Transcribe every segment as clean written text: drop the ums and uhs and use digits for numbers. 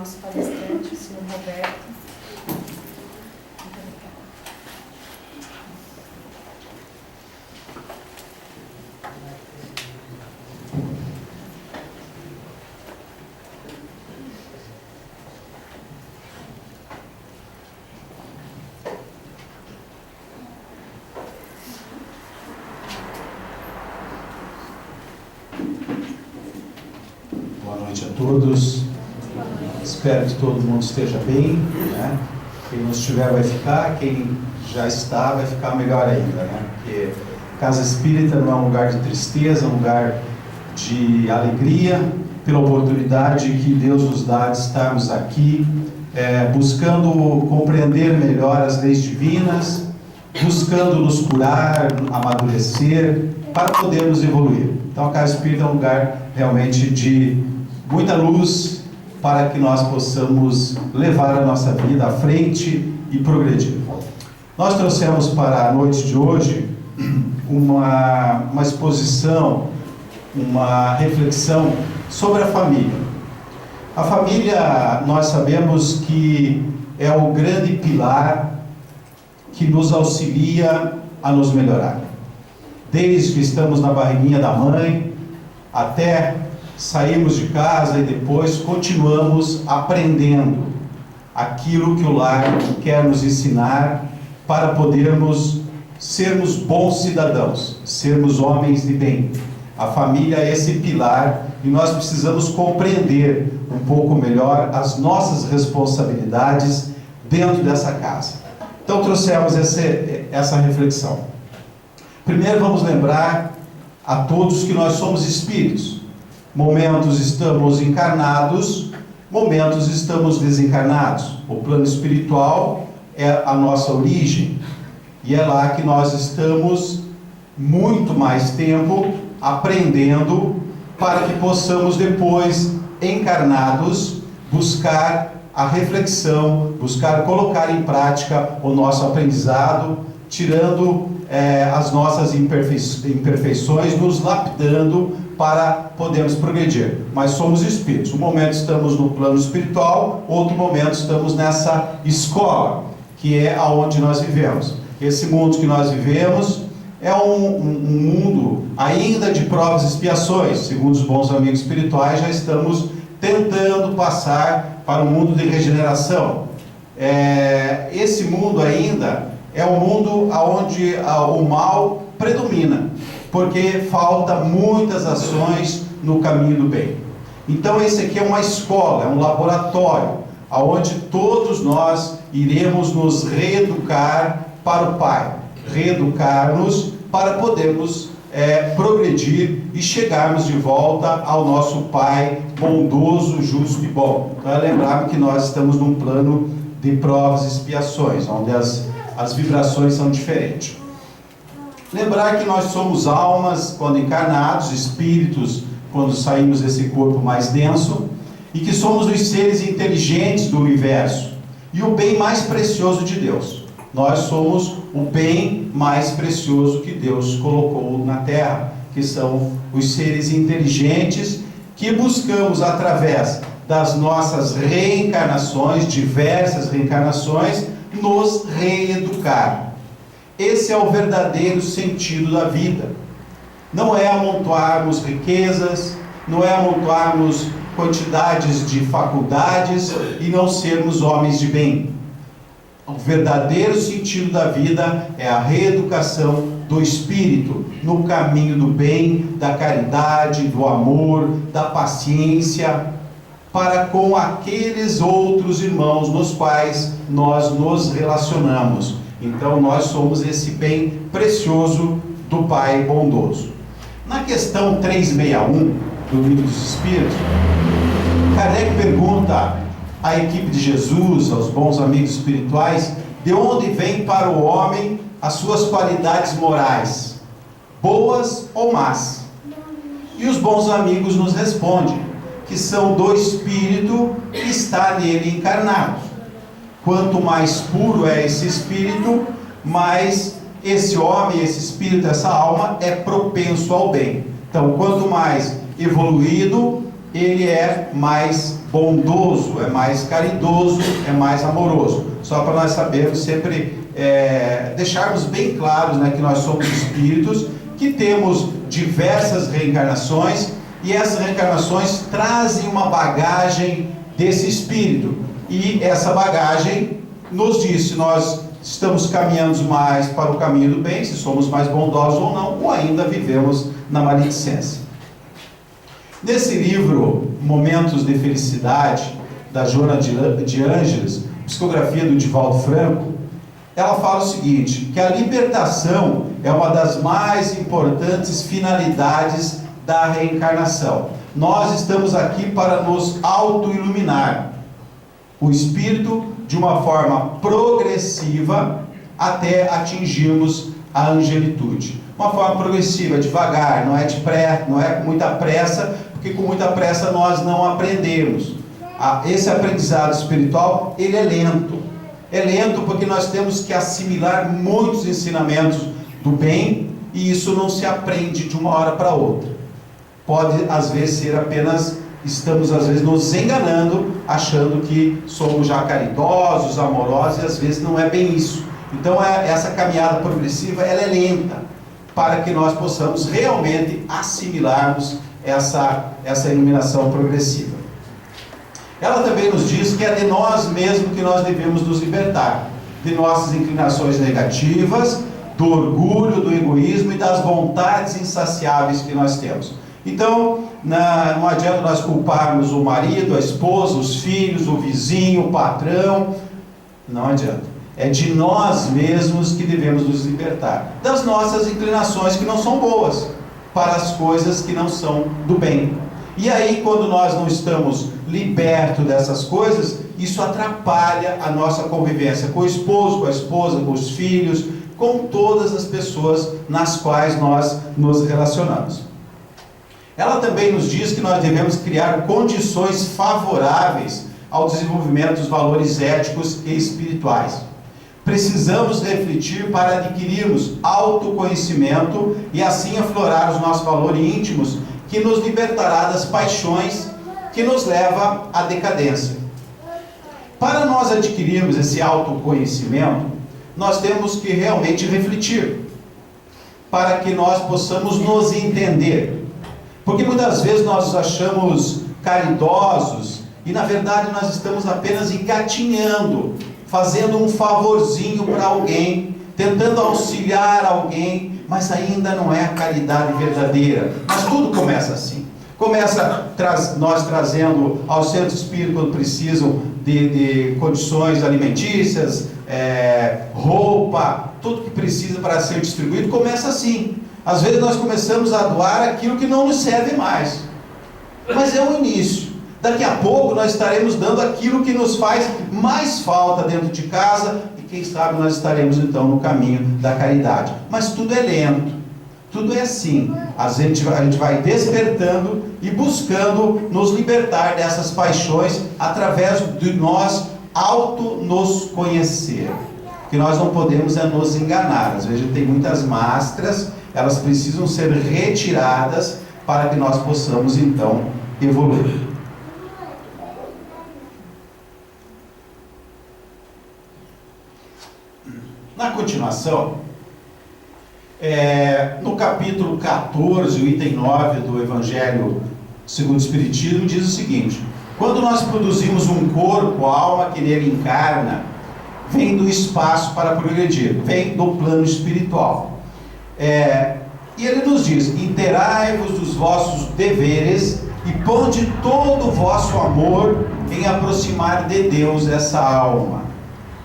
nosso palestrante, o senhor Roberto. Boa noite a todos. Espero que todo mundo esteja bem, né? Quem não estiver vai ficar, quem já está vai ficar melhor ainda, né? Porque Casa Espírita não é um lugar de tristeza, é um lugar de alegria, pela oportunidade que Deus nos dá de estarmos aqui, buscando compreender melhor as leis divinas, buscando nos curar, amadurecer, para podermos evoluir. Então a Casa Espírita é um lugar realmente de muita luz, para que nós possamos levar a nossa vida à frente e progredir. Nós trouxemos para a noite de hoje uma exposição, uma reflexão sobre a família. A família, nós sabemos que é o grande pilar que nos auxilia a nos melhorar. Desde que estamos na barriguinha da mãe, até saímos de casa e depois continuamos aprendendo aquilo que o lar quer nos ensinar para podermos sermos bons cidadãos, sermos homens de bem. A família é esse pilar e nós precisamos compreender um pouco melhor as nossas responsabilidades dentro dessa casa. Então trouxemos essa reflexão. Primeiro vamos lembrar a todos que nós somos espíritos. Momentos estamos encarnados, momentos estamos desencarnados. O plano espiritual é a nossa origem e é lá que nós estamos muito mais tempo aprendendo para que possamos depois, encarnados, buscar a reflexão, buscar colocar em prática o nosso aprendizado, tirando as nossas imperfeições, nos lapidando para podermos progredir. Mas somos espíritos. Um momento estamos no plano espiritual, outro momento estamos nessa escola, que é aonde nós vivemos. Esse mundo que nós vivemos é um mundo ainda de provas e expiações. Segundo os bons amigos espirituais, já estamos tentando passar para um mundo de regeneração. Esse mundo ainda é um mundo onde o mal predomina, porque falta muitas ações no caminho do bem. Então esse aqui é uma escola, é um laboratório, onde todos nós iremos nos reeducar para o Pai, reeducar-nos para podermos progredir e chegarmos de volta ao nosso Pai bondoso, justo e bom. Então é lembrar que nós estamos num plano de provas e expiações, onde as vibrações são diferentes. Lembrar que nós somos almas quando encarnados, espíritos quando saímos desse corpo mais denso, e que somos os seres inteligentes do universo e o bem mais precioso de Deus. Nós somos o bem mais precioso que Deus colocou na Terra, que são os seres inteligentes que buscamos através das nossas reencarnações, diversas reencarnações, nos reeducar. Esse é o verdadeiro sentido da vida. Não é amontoarmos riquezas, não é amontoarmos quantidades de faculdades e não sermos homens de bem. O verdadeiro sentido da vida é a reeducação do espírito no caminho do bem, da caridade, do amor, da paciência, para com aqueles outros irmãos nos quais nós nos relacionamos. Então nós somos esse bem precioso do Pai bondoso. Na questão 361 do Livro dos Espíritos, Kardec pergunta à equipe de Jesus, aos bons amigos espirituais, de onde vem para o homem as suas qualidades morais, boas ou más? E os bons amigos nos respondem que são do espírito que está nele encarnado. Quanto mais puro é esse espírito, mais esse homem, esse espírito, essa alma é propenso ao bem. Então, quanto mais evoluído, ele é mais bondoso, é mais caridoso, é mais amoroso. Só para nós sabermos sempre, deixarmos bem claros, né, que nós somos espíritos, que temos diversas reencarnações, e essas reencarnações trazem uma bagagem desse espírito. E essa bagagem nos diz se nós estamos caminhando mais para o caminho do bem, se somos mais bondosos ou não, ou ainda vivemos na maledicência. Nesse livro, Momentos de Felicidade, da Joana de Ângeles, psicografia do Divaldo Franco, ela fala o seguinte, que a libertação é uma das mais importantes finalidades da reencarnação. Nós estamos aqui para nos auto-iluminar. O espírito de uma forma progressiva até atingirmos a angelitude. Uma forma progressiva, devagar, não é com muita pressa, porque com muita pressa nós não aprendemos. Esse aprendizado espiritual, ele é lento. É lento porque nós temos que assimilar muitos ensinamentos do bem, e isso não se aprende de uma hora para outra. Pode às vezes ser apenas, estamos às vezes nos enganando, achando que somos já caridosos, amorosos, e às vezes não é bem isso. Então essa caminhada progressiva, ela é lenta, para que nós possamos realmente assimilarmos essa iluminação progressiva. Ela também nos diz que é de nós mesmos que nós devemos nos libertar, de nossas inclinações negativas, do orgulho, do egoísmo e das vontades insaciáveis que nós temos. Então, não adianta nós culparmos o marido, a esposa, os filhos, o vizinho, o patrão. Não adianta. É de nós mesmos que devemos nos libertar. Das nossas inclinações que não são boas, para as coisas que não são do bem. E aí, quando nós não estamos libertos dessas coisas, isso atrapalha a nossa convivência com o esposo, com a esposa, com os filhos, com todas as pessoas nas quais nós nos relacionamos. Ela também nos diz que nós devemos criar condições favoráveis ao desenvolvimento dos valores éticos e espirituais. Precisamos refletir para adquirirmos autoconhecimento e assim aflorar os nossos valores íntimos, que nos libertará das paixões que nos leva à decadência. Para nós adquirirmos esse autoconhecimento, nós temos que realmente refletir, para que nós possamos nos entender. Porque muitas vezes nós nos achamos caridosos e na verdade nós estamos apenas engatinhando, fazendo um favorzinho para alguém, tentando auxiliar alguém, mas ainda não é a caridade verdadeira. Mas tudo começa assim. Começa nós trazendo ao centro espírita quando precisam de condições alimentícias, roupa, tudo que precisa para ser distribuído, começa assim. Às vezes nós começamos a doar aquilo que não nos serve mais. Mas é um início. Daqui a pouco nós estaremos dando aquilo que nos faz mais falta dentro de casa, e quem sabe nós estaremos então no caminho da caridade. Mas tudo é lento, tudo é assim. A gente vai despertando e buscando nos libertar dessas paixões através de nós nos conhecer. Que nós não podemos nos enganar. Às vezes tem muitas máscaras, elas precisam ser retiradas para que nós possamos então evoluir. Na continuação, no capítulo 14, o item 9 do Evangelho segundo o Espiritismo, diz o seguinte: quando nós produzimos um corpo, a alma que nele encarna, vem do espaço para progredir, vem do plano espiritual. E ele nos diz: interai-vos dos vossos deveres e ponde todo o vosso amor em aproximar de Deus essa alma.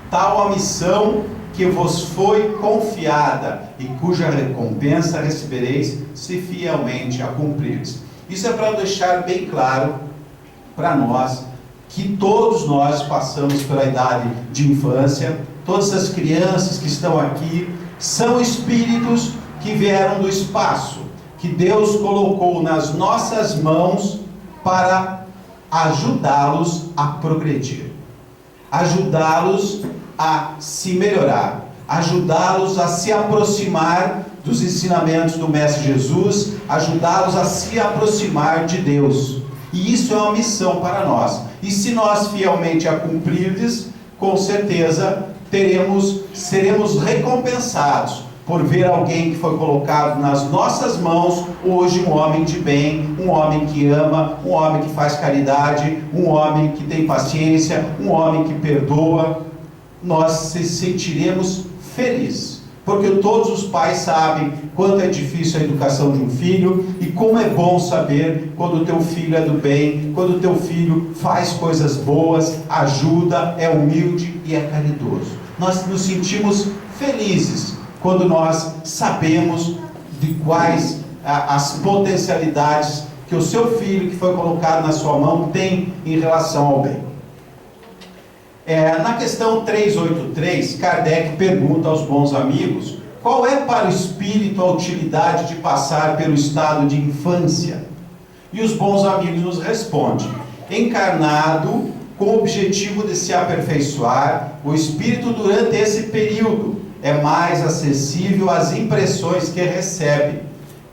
Tal a missão que vos foi confiada e cuja recompensa recebereis se fielmente a cumprires. Isso é para deixar bem claro para nós que todos nós passamos pela idade de infância, todas as crianças que estão aqui são espíritos que vieram do espaço, que Deus colocou nas nossas mãos para ajudá-los a progredir, ajudá-los a se melhorar, ajudá-los a se aproximar dos ensinamentos do Mestre Jesus, ajudá-los a se aproximar de Deus. E isso é uma missão para nós. E se nós fielmente a cumprirdes, com certeza seremos recompensados por ver alguém que foi colocado nas nossas mãos, hoje um homem de bem, um homem que ama, um homem que faz caridade, um homem que tem paciência, um homem que perdoa. Nós se sentiremos felizes, porque todos os pais sabem quanto é difícil a educação de um filho e como é bom saber quando o teu filho é do bem, quando o teu filho faz coisas boas, ajuda, é humilde e é caridoso. Nós nos sentimos felizes quando nós sabemos de quais as potencialidades que o seu filho que foi colocado na sua mão tem em relação ao bem. Na questão 383, Kardec pergunta aos bons amigos qual é para o espírito a utilidade de passar pelo estado de infância. E os bons amigos nos respondem: encarnado com o objetivo de se aperfeiçoar, o espírito durante esse período é mais acessível às impressões que recebe,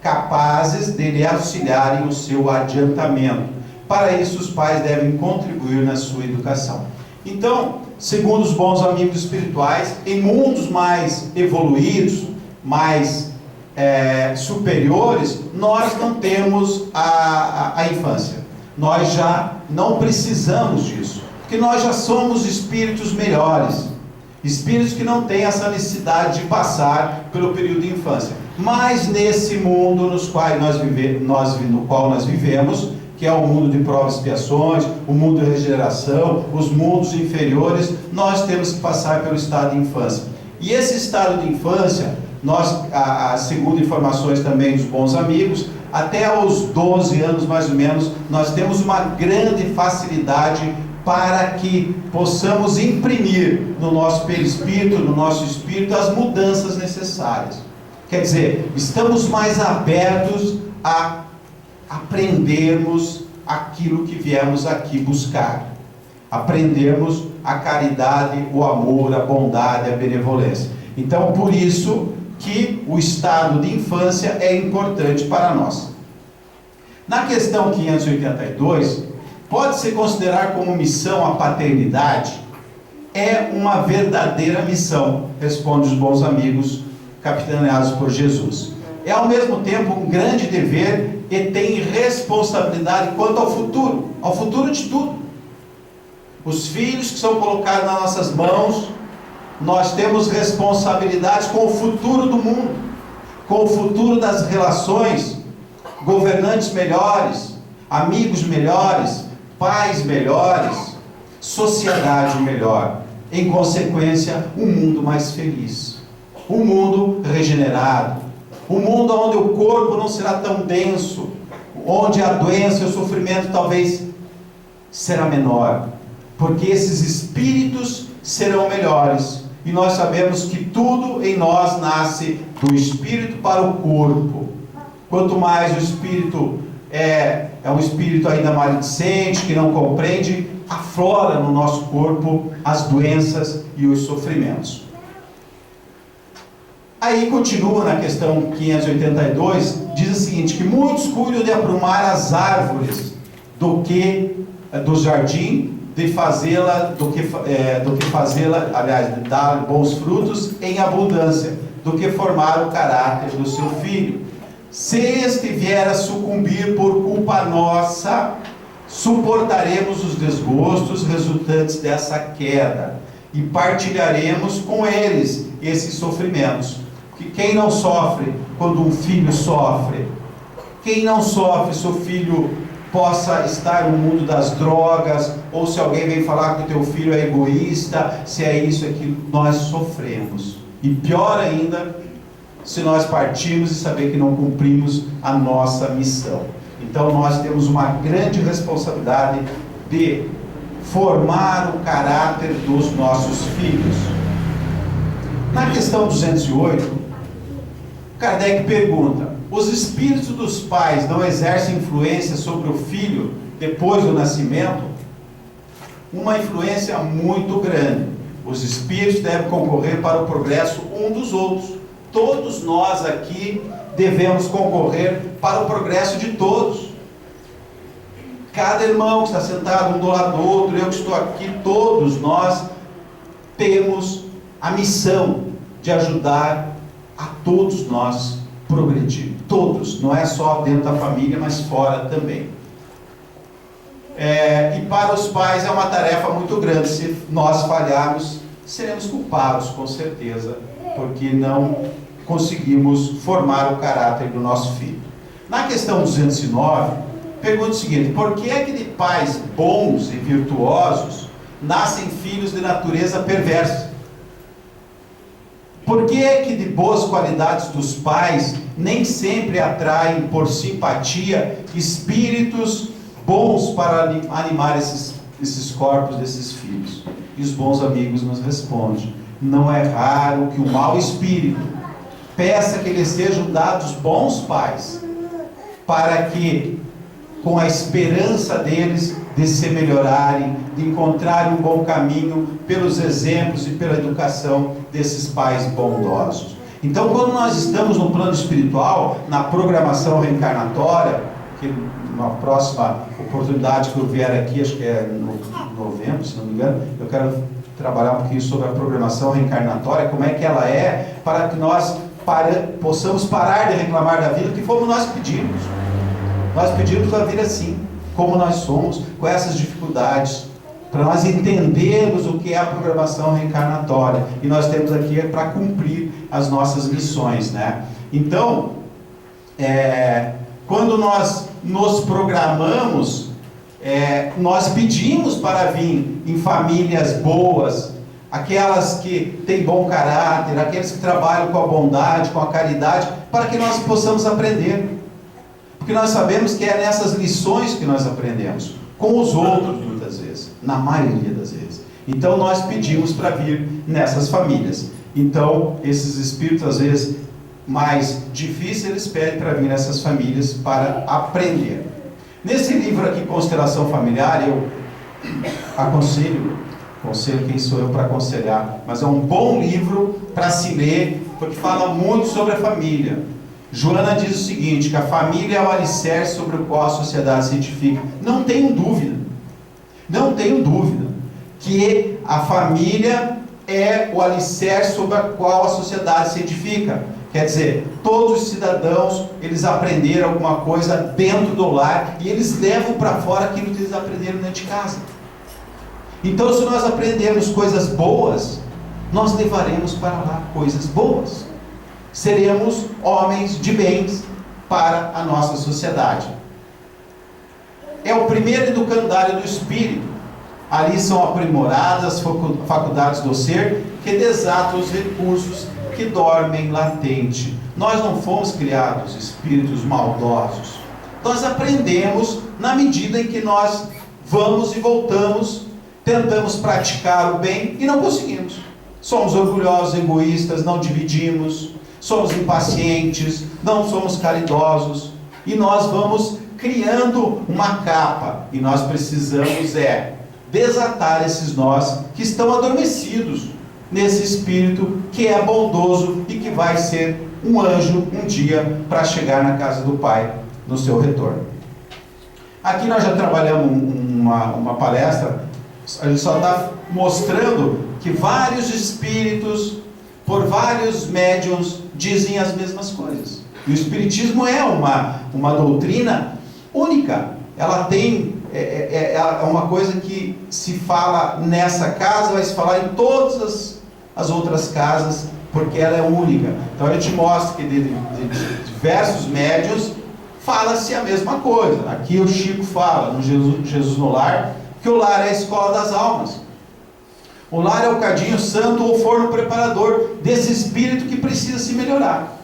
capazes de lhe auxiliarem o seu adiantamento. Para isso, os pais devem contribuir na sua educação. Então, segundo os bons amigos espirituais, em mundos mais evoluídos, mais superiores, nós não temos a infância. Nós já não precisamos disso, porque nós já somos espíritos melhores. Espíritos que não têm essa necessidade de passar pelo período de infância. Mas nesse mundo no qual nós vivemos, que é o mundo de provas e expiações, o mundo de regeneração, os mundos inferiores, nós temos que passar pelo estado de infância. E esse estado de infância, nós, segundo informações também dos bons amigos, até os 12 anos mais ou menos, nós temos uma grande facilidade para que possamos imprimir no nosso perispírito, no nosso espírito, as mudanças necessárias. Quer dizer, estamos mais abertos a aprendermos aquilo que viemos aqui buscar. Aprendermos a caridade, o amor, a bondade, a benevolência. Então, por isso que o estado de infância é importante para nós. Na questão 582, pode-se considerar como missão a paternidade? É uma verdadeira missão, responde os bons amigos, capitaneados por Jesus. É ao mesmo tempo um grande dever e tem responsabilidade quanto ao futuro de tudo. Os filhos que são colocados nas nossas mãos, nós temos responsabilidades com o futuro do mundo, com o futuro das relações, governantes melhores, amigos melhores, pais melhores, sociedade melhor. Em consequência, um mundo mais feliz, um mundo regenerado, um mundo onde o corpo não será tão denso, onde a doença e o sofrimento talvez será menor, porque esses espíritos serão melhores. E nós sabemos que tudo em nós nasce do espírito para o corpo. Quanto mais o espírito é um espírito ainda maledicente, que não compreende, aflora no nosso corpo as doenças e os sofrimentos. Aí continua na questão 582, diz o seguinte, que muitos cuidam de aprumar as árvores do jardim, de fazê-la, aliás, de dar bons frutos em abundância, do que formar o caráter do seu filho. Se este vier a sucumbir por culpa nossa, suportaremos os desgostos resultantes dessa queda e partilharemos com eles esses sofrimentos. Que quem não sofre quando um filho sofre? Quem não sofre se o filho possa estar no mundo das drogas, ou se alguém vem falar que o teu filho é egoísta, se é isso, é aquilo, nós sofremos. E pior ainda, se nós partirmos e saber que não cumprimos a nossa missão. Então nós temos uma grande responsabilidade de formar o caráter dos nossos filhos. Na questão 208, Kardec pergunta: os espíritos dos pais não exercem influência sobre o filho depois do nascimento? Uma influência muito grande. Os espíritos devem concorrer para o progresso um dos outros. Todos nós aqui devemos concorrer para o progresso de todos. Cada irmão que está sentado um do lado do outro, eu que estou aqui, todos nós temos a missão de ajudar a todos nós progredir. Todos, não é só dentro da família, mas fora também. E para os pais é uma tarefa muito grande. Se nós falharmos, seremos culpados, com certeza, porque não conseguimos formar o caráter do nosso filho. Na questão 209, pergunta o seguinte: por que é que de pais bons e virtuosos nascem filhos de natureza perversa? Por que é que de boas qualidades dos pais nem sempre atraem por simpatia espíritos bons para animar esses corpos desses filhos? E os bons amigos nos respondem: não é raro que o mau espírito peça que lhes sejam dados bons pais, para que, com a esperança deles de se melhorarem, de encontrarem um bom caminho pelos exemplos e pela educação desses pais bondosos. Então, quando nós estamos no plano espiritual, na programação reencarnatória, que numa próxima oportunidade que eu vier aqui, acho que é no novembro, se não me engano, eu quero trabalhar um pouquinho sobre a programação reencarnatória, como é que ela é, para que nós possamos parar de reclamar da vida, que fomos nós que pedimos. Nós pedimos a vida assim, como nós somos, com essas dificuldades, para nós entendermos o que é a programação reencarnatória. E nós temos aqui para cumprir as nossas missões, né? Então, quando nós nos programamos, nós pedimos para vir em famílias boas, aquelas que têm bom caráter, aqueles que trabalham com a bondade, com a caridade, para que nós possamos aprender. Porque nós sabemos que é nessas lições que nós aprendemos, com os outros muitas vezes, na maioria das vezes. Então nós pedimos para vir nessas famílias. Então esses espíritos às vezes mais difíceis, eles pedem para vir nessas famílias para aprender. Nesse livro aqui, Constelação Familiar, eu aconselho quem sou eu para aconselhar, mas é um bom livro para se ler, porque fala muito sobre a família. Joana diz o seguinte, que a família é o alicerce sobre o qual a sociedade se edifica. Não tenho dúvida que a família é o alicerce sobre o qual a sociedade se edifica. Quer dizer, todos os cidadãos, eles aprenderam alguma coisa dentro do lar e eles levam para fora aquilo que eles aprenderam dentro de casa. Então, se nós aprendermos coisas boas, nós levaremos para lá coisas boas. Seremos homens de bens para a nossa sociedade. É o primeiro educandário do espírito. Ali são aprimoradas as faculdades do ser, que desatam os recursos que dormem latente. Nós não fomos criados espíritos maldosos. Nós aprendemos na medida em que nós vamos e voltamos, tentamos praticar o bem e não conseguimos. Somos orgulhosos, egoístas, não dividimos, somos impacientes, não somos caridosos, e nós vamos criando uma capa, e nós precisamos desatar esses nós que estão adormecidos nesse espírito que é bondoso e que vai ser um anjo um dia para chegar na casa do Pai no seu retorno. Aqui nós já trabalhamos uma palestra, a gente só está mostrando que vários espíritos, por vários médiuns, dizem as mesmas coisas. E o Espiritismo é uma doutrina única. Ela tem é uma coisa que se fala nessa casa, vai se falar em todas as outras casas, porque ela é única. Então a gente mostra que de diversos médiuns fala-se a mesma coisa. Aqui o Chico fala, no Jesus no Lar, que o lar é a escola das almas. O lar é o cadinho santo ou forno preparador desse espírito que precisa se melhorar.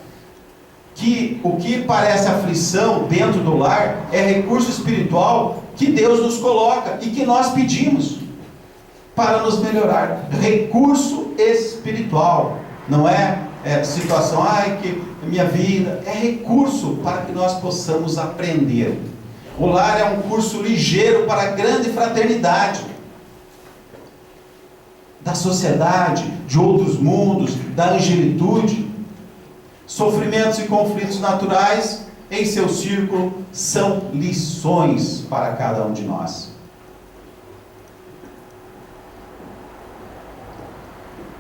Que o que parece aflição dentro do lar é recurso espiritual que Deus nos coloca e que nós pedimos para nos melhorar. Recurso espiritual. Não é situação, que minha vida. É recurso para que nós possamos aprender. O lar é um curso ligeiro para a grande fraternidade da sociedade, de outros mundos, da angelitude. Sofrimentos e conflitos naturais em seu círculo são lições para cada um de nós.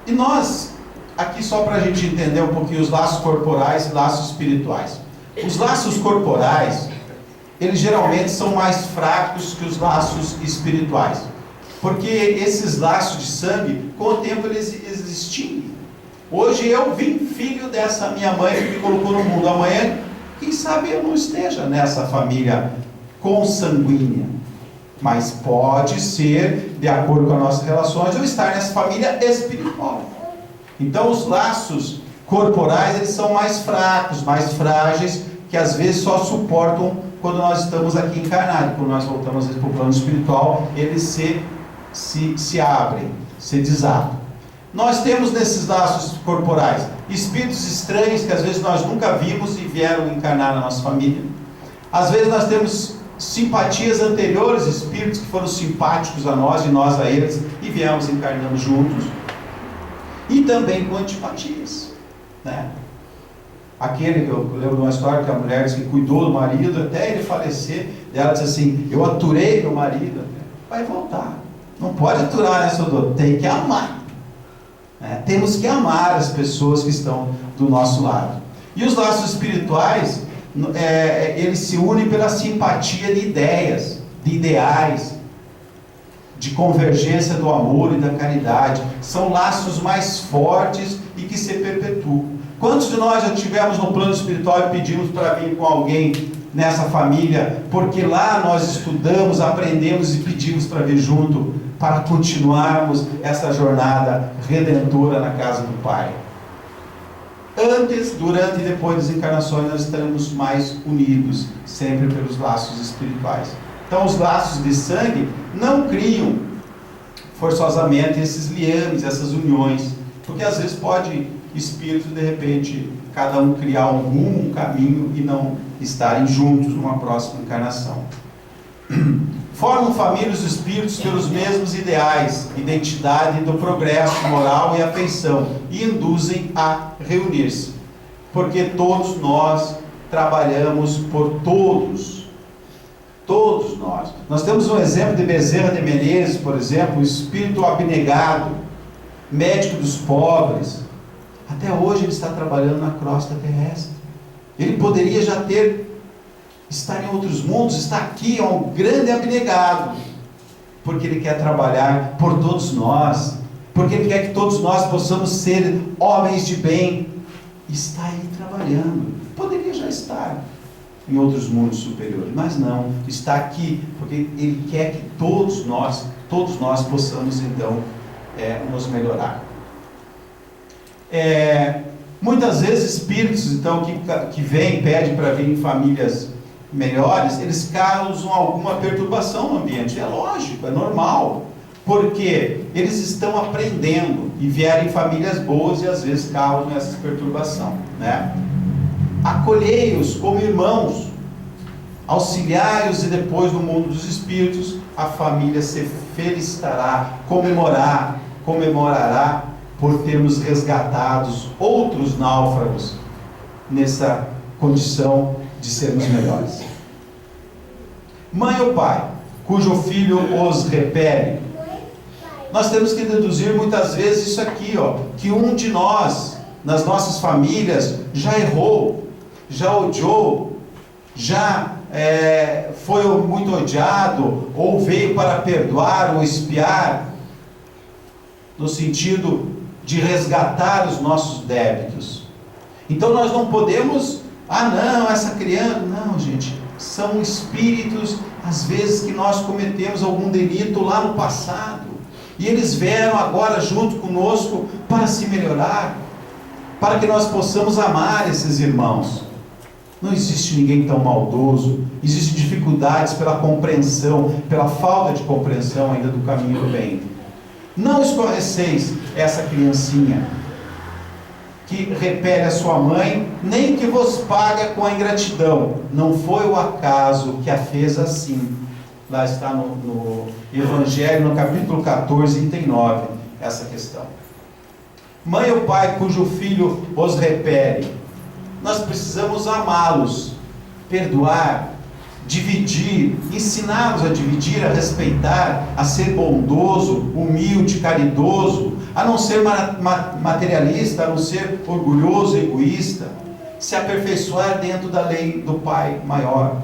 E nós, aqui só para a gente entender um pouquinho os laços corporais e laços espirituais. Os laços corporais, eles geralmente são mais fracos que os laços espirituais. Porque esses laços de sangue, com o tempo eles extinguem. Hoje eu vim filho dessa minha mãe que me colocou no mundo. Amanhã, quem sabe eu não esteja nessa família consanguínea. Mas pode ser, de acordo com as nossas relações, eu estar nessa família espiritual. Então os laços corporais, eles são mais fracos, mais frágeis, que às vezes só suportam quando nós estamos aqui encarnados. Quando nós voltamos para o plano espiritual, eles se abrem, se desatam. Nós temos nesses laços corporais espíritos estranhos que às vezes nós nunca vimos e vieram encarnar na nossa família. Às vezes nós temos simpatias anteriores, espíritos que foram simpáticos a nós e nós a eles, e viemos encarnando juntos. E também com antipatias, né? Aquele, eu lembro de uma história que a mulher disse que cuidou do marido até ele falecer, e ela disse assim: eu aturei meu marido, vai voltar, não pode aturar nessa dor, tem que amar, né? Temos que amar as pessoas que estão do nosso lado. E os laços espirituais, eles se unem pela simpatia de ideias, de ideais, de convergência do amor e da caridade. São laços mais fortes e que se perpetuam. Quantos de nós já tivemos no plano espiritual e pedimos para vir com alguém nessa família, porque lá nós estudamos, aprendemos e pedimos para vir junto, para continuarmos essa jornada redentora na casa do Pai? Antes, durante e depois das encarnações, nós estaremos mais unidos, sempre pelos laços espirituais. Então, os laços de sangue não criam forçosamente esses liames, essas uniões, porque às vezes pode espíritos, de repente, cada um criar um rumo, um caminho e não estarem juntos numa próxima encarnação. Formam família os espíritos pelos mesmos ideais, identidade do progresso moral e afeição, e induzem a reunir-se, porque todos nós trabalhamos por todos. Todos nós. Nós temos um exemplo de Bezerra de Menezes, por exemplo, o espírito abnegado, médico dos pobres. Até hoje ele está trabalhando na crosta terrestre. Ele poderia já estar em outros mundos, está aqui, é um grande abnegado, porque ele quer trabalhar por todos nós, porque ele quer que todos nós possamos ser homens de bem. Está aí trabalhando. Poderia já estar em outros mundos superiores, mas não, está aqui, porque ele quer que todos nós possamos então nos melhorar. Muitas vezes espíritos então que vêm, pedem para vir em famílias melhores, eles causam alguma perturbação no ambiente. É lógico, é normal, porque eles estão aprendendo e vieram em famílias boas e às vezes causam essa perturbação, né? Acolhei-os como irmãos, auxiliai-os, e depois no mundo dos espíritos a família se felicitará, comemorará por termos resgatados outros náufragos nessa condição de sermos melhores. Mãe ou pai, cujo filho os repele. Nós temos que deduzir muitas vezes isso aqui, que um de nós, nas nossas famílias, já errou, já odiou, já foi muito odiado, ou veio para perdoar ou expiar, no sentido de resgatar os nossos débitos. Então nós não podemos, não, essa criança, não, gente, são espíritos, às vezes, que nós cometemos algum delito lá no passado, e eles vieram agora junto conosco para se melhorar, para que nós possamos amar esses irmãos. Não existe ninguém tão maldoso, existem dificuldades pela compreensão, pela falta de compreensão ainda do caminho do bem. Não escorreceis essa criancinha que repele a sua mãe, nem que vos paga com a ingratidão. Não foi o acaso que a fez assim. Lá está no Evangelho, no capítulo 14, item 9, essa questão. Mãe ou pai cujo filho os repele, nós precisamos amá-los, perdoar, dividir, ensiná-los a dividir, a respeitar, a ser bondoso, humilde, caridoso, a não ser materialista, a não ser orgulhoso, egoísta, se aperfeiçoar dentro da lei do Pai maior.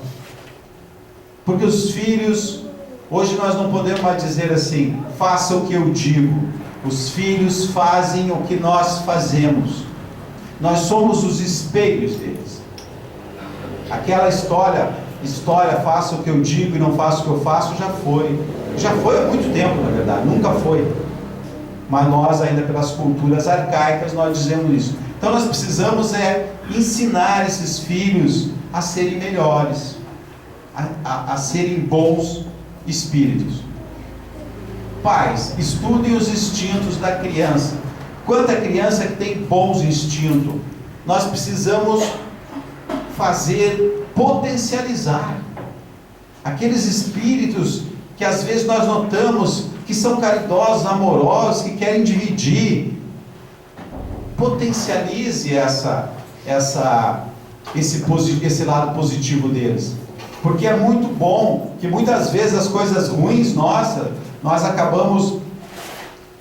Porque os filhos, hoje nós não podemos mais dizer assim, faça o que eu digo. Os filhos fazem o que nós fazemos. Nós somos os espelhos deles. Aquela história, faça o que eu digo e não faça o que eu faço, já foi há muito tempo, na verdade, nunca foi. Mas nós ainda pelas culturas arcaicas nós dizemos isso. Então nós precisamos ensinar esses filhos a serem melhores, a serem bons espíritos. Pais, estudem os instintos da criança. Quanta criança que tem bons instintos, nós precisamos potencializar aqueles espíritos que às vezes nós notamos que são caridosos, amorosos, que querem dividir. Potencialize esse lado positivo deles, porque é muito bom que muitas vezes as coisas ruins nós acabamos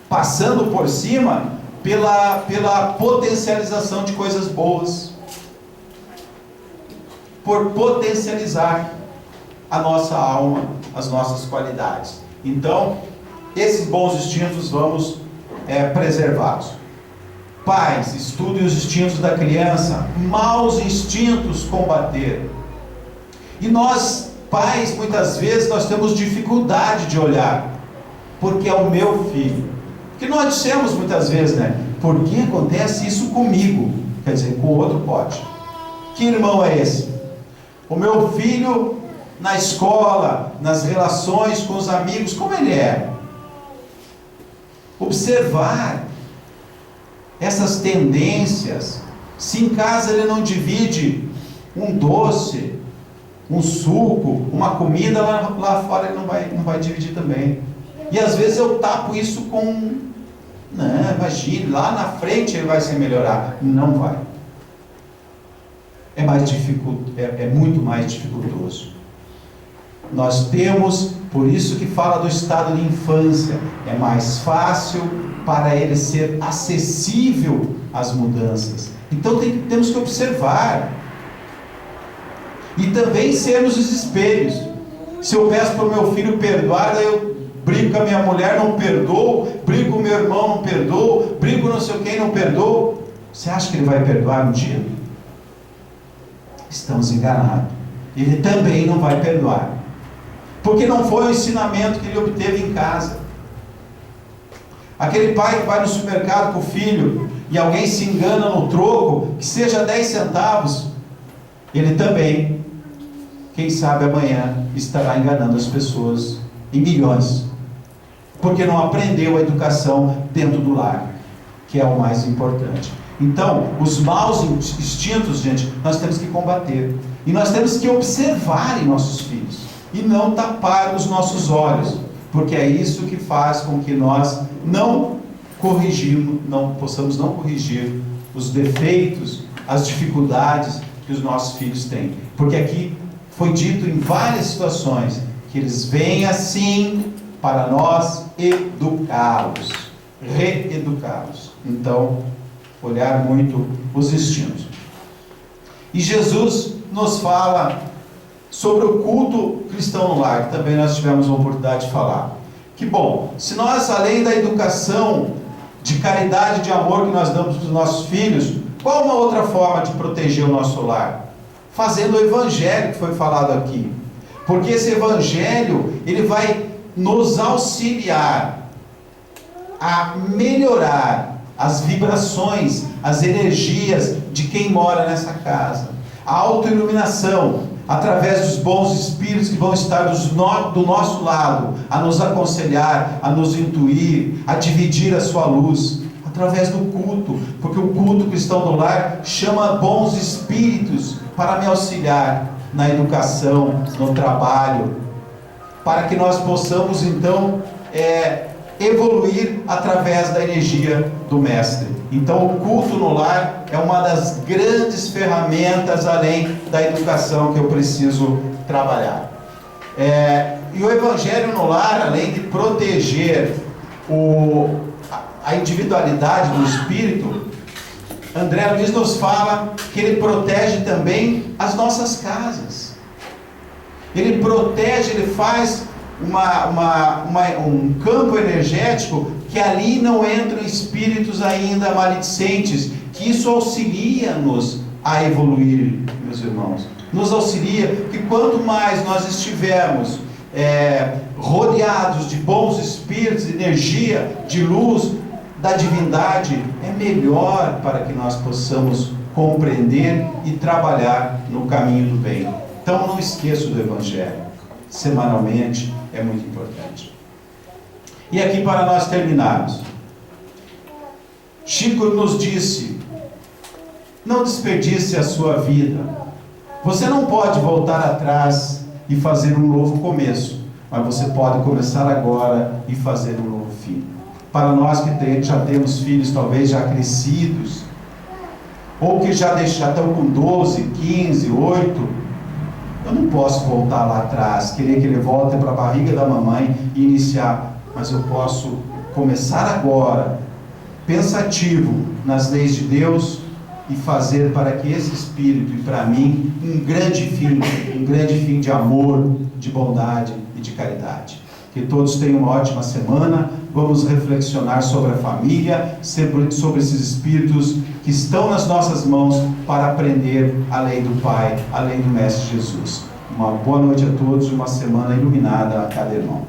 passando por cima pela potencialização de coisas boas, por potencializar a nossa alma, as nossas qualidades. Então, esses bons instintos vamos preservá-los. Pais, estudem os instintos da criança, maus instintos combater. E nós, pais, muitas vezes nós temos dificuldade de olhar, porque é o meu filho. Que nós dissemos muitas vezes, por que acontece isso comigo? Quer dizer, com o outro pode. Que irmão é esse? O meu filho na escola, nas relações com os amigos, como ele é? Observar essas tendências. Se em casa ele não divide um doce, um suco, uma comida, lá fora ele não vai dividir também. E às vezes eu tapo isso com... Não, imagine, lá na frente ele vai se melhorar. Não vai. É muito mais dificultoso. Nós temos, por isso que fala do estado de infância, é mais fácil para ele ser acessível às mudanças. Então temos que observar. E também sermos os espelhos. Se eu peço para o meu filho perdoar, daí eu brigo com a minha mulher, não perdoo, brigo com o meu irmão, não perdoo, brigo com não sei quem, não perdoo. Você acha que ele vai perdoar um dia? Estamos enganados. Ele também não vai perdoar, porque não foi o ensinamento que ele obteve em casa. Aquele pai que vai no supermercado com o filho e alguém se engana no troco, que seja 10 centavos, ele também, quem sabe amanhã, estará enganando as pessoas em milhões, porque não aprendeu a educação dentro do lar, que é o mais importante. Então, os maus instintos, gente, nós temos que combater. E nós temos que observar em nossos filhos. E não tapar os nossos olhos. Porque é isso que faz com que nós possamos não corrigir os defeitos, as dificuldades que os nossos filhos têm. Porque aqui foi dito em várias situações que eles vêm assim para nós educá-los, reeducá-los. Então, olhar muito os instintos. E Jesus nos fala sobre o culto cristão no lar, que também nós tivemos a oportunidade de falar. Que bom, se nós, além da educação de caridade e de amor que nós damos para os nossos filhos, qual uma outra forma de proteger o nosso lar? Fazendo o evangelho que foi falado aqui. Porque esse evangelho, ele vai nos auxiliar a melhorar as vibrações, as energias de quem mora nessa casa. A autoiluminação, através dos bons espíritos que vão estar do nosso lado, a nos aconselhar, a nos intuir, a dividir a sua luz, através do culto, porque o culto cristão do lar chama bons espíritos para me auxiliar na educação, no trabalho, para que nós possamos então evoluir através da energia do Mestre. Então, o culto no lar é uma das grandes ferramentas, além da educação, que eu preciso trabalhar. E o Evangelho no lar, além de proteger a individualidade do espírito, André Luiz nos fala que ele protege também as nossas casas. Ele protege, ele faz um campo energético que ali não entram espíritos ainda maledicentes, que isso auxilia-nos a evoluir, meus irmãos. Nos auxilia, que quanto mais nós estivermos rodeados de bons espíritos, de energia, de luz, da divindade, é melhor para que nós possamos compreender e trabalhar no caminho do bem. Então não esqueça do Evangelho, semanalmente, é muito importante. E aqui para nós terminarmos, Chico nos disse: não desperdice a sua vida. Você não pode voltar atrás e fazer um novo começo, mas você pode começar agora e fazer um novo fim. Para nós que já temos filhos talvez já crescidos, ou que já estão com 12, 15, 8, eu não posso voltar lá atrás, querer que ele volte para a barriga da mamãe e iniciar, mas eu posso começar agora, pensativo nas leis de Deus, e fazer para que esse Espírito, e para mim, um grande fim de amor, de bondade e de caridade. Que todos tenham uma ótima semana. Vamos reflexionar sobre a família, sobre esses espíritos que estão nas nossas mãos para aprender a lei do Pai, a lei do Mestre Jesus. Uma boa noite a todos e uma semana iluminada a cada irmão.